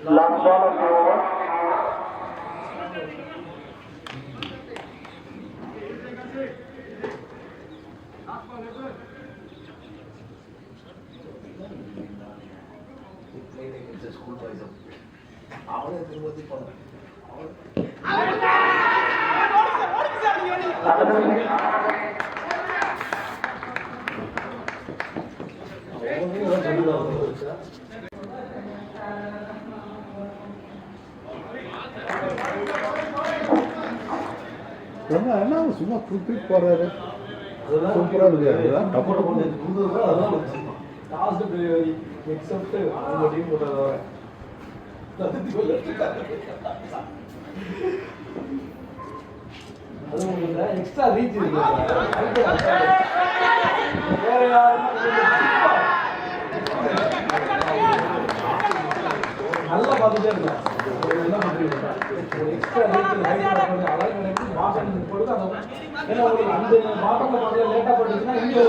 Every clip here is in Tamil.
Last ball of the over. என்ன சும்மா குறிப்பிட்டு போறாரு சூப்பரா இருக்கு கப்போட எக்ஸ்ட்ரா ரீச் இருக்கு நல்லா பார்த்துட்டே இருக்கலாம் என்ன பண்றீங்க எக்ஸ்ட்ரா ரீச் மாசம் பொழுது அந்த மாசம்ல கொஞ்சம் லேட்டா போட்டுச்சுன்னா இங்கே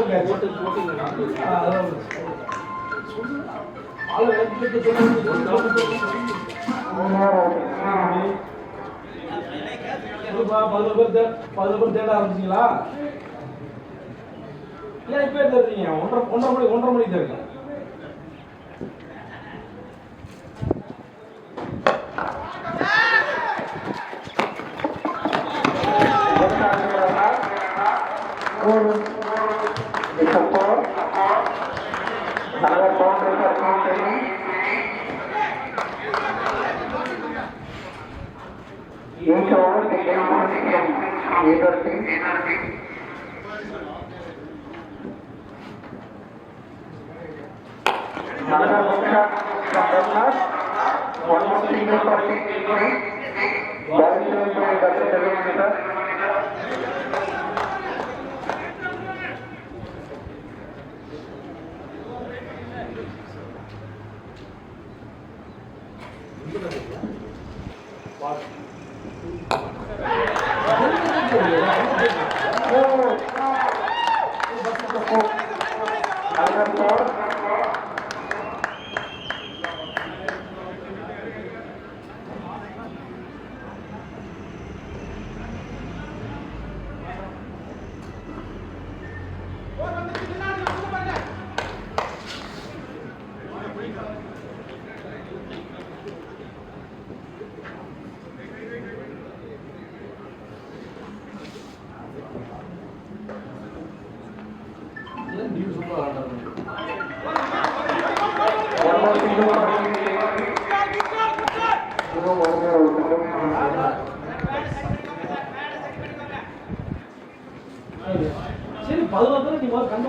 பதினொரு பேர் தேட ஆரம்பிச்சிங்களா ஏன் இப்ப தெரிஞ்சீங்க ஒன்றரை மணிக்கு தெரியுங்க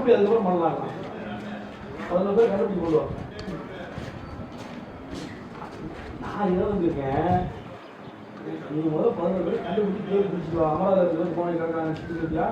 கூப்பிட்டு அதுக்கப்புறம் பண்ணலாம் 11 பேர் கண்டுபிடிச்சு போடுவோம். நான் இதை வந்திருக்கேன். நீங்க முதல்ல 11 பேர் கண்டுபிடிச்சு பேர் பிடிச்சிட்டு அமராவதி போனீங்க சித்தியா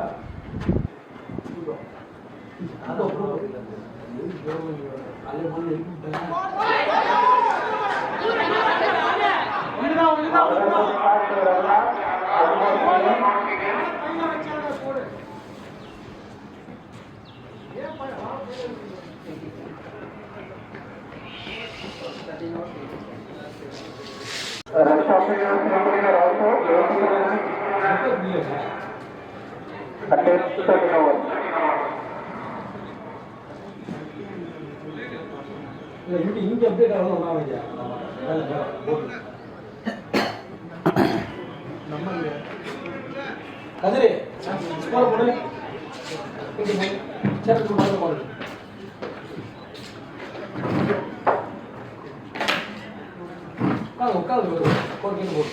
இங்க அப்டேட் ஆகணும் கதிரே போடு சேர்த்து போடு உட்காந்து போட்டு போடு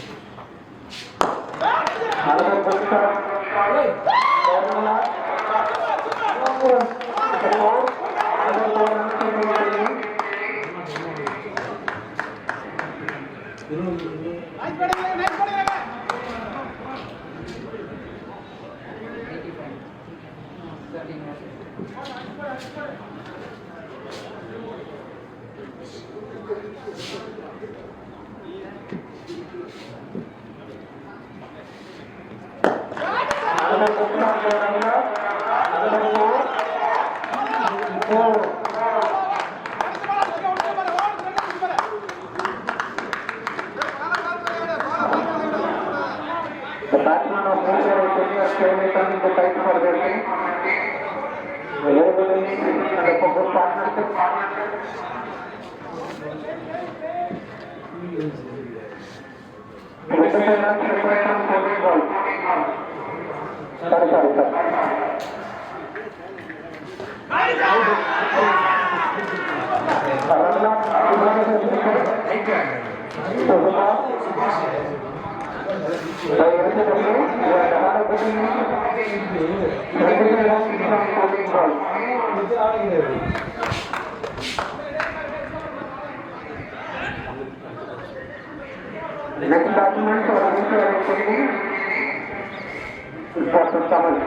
The batsman of Mumbai is returning the tight for their team. Available and a proper partnership. Next document for important summary.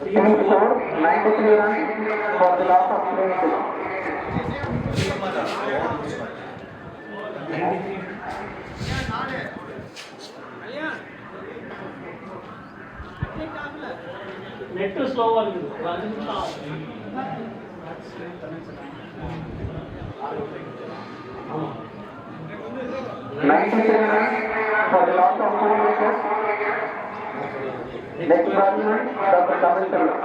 Team score 93 runs for the loss of 3 wickets. Net slow ஆகுது 5 நிமிஷம் 93 runs for the loss of 4 wickets. Next batsman, Dr. Tamil Selvam.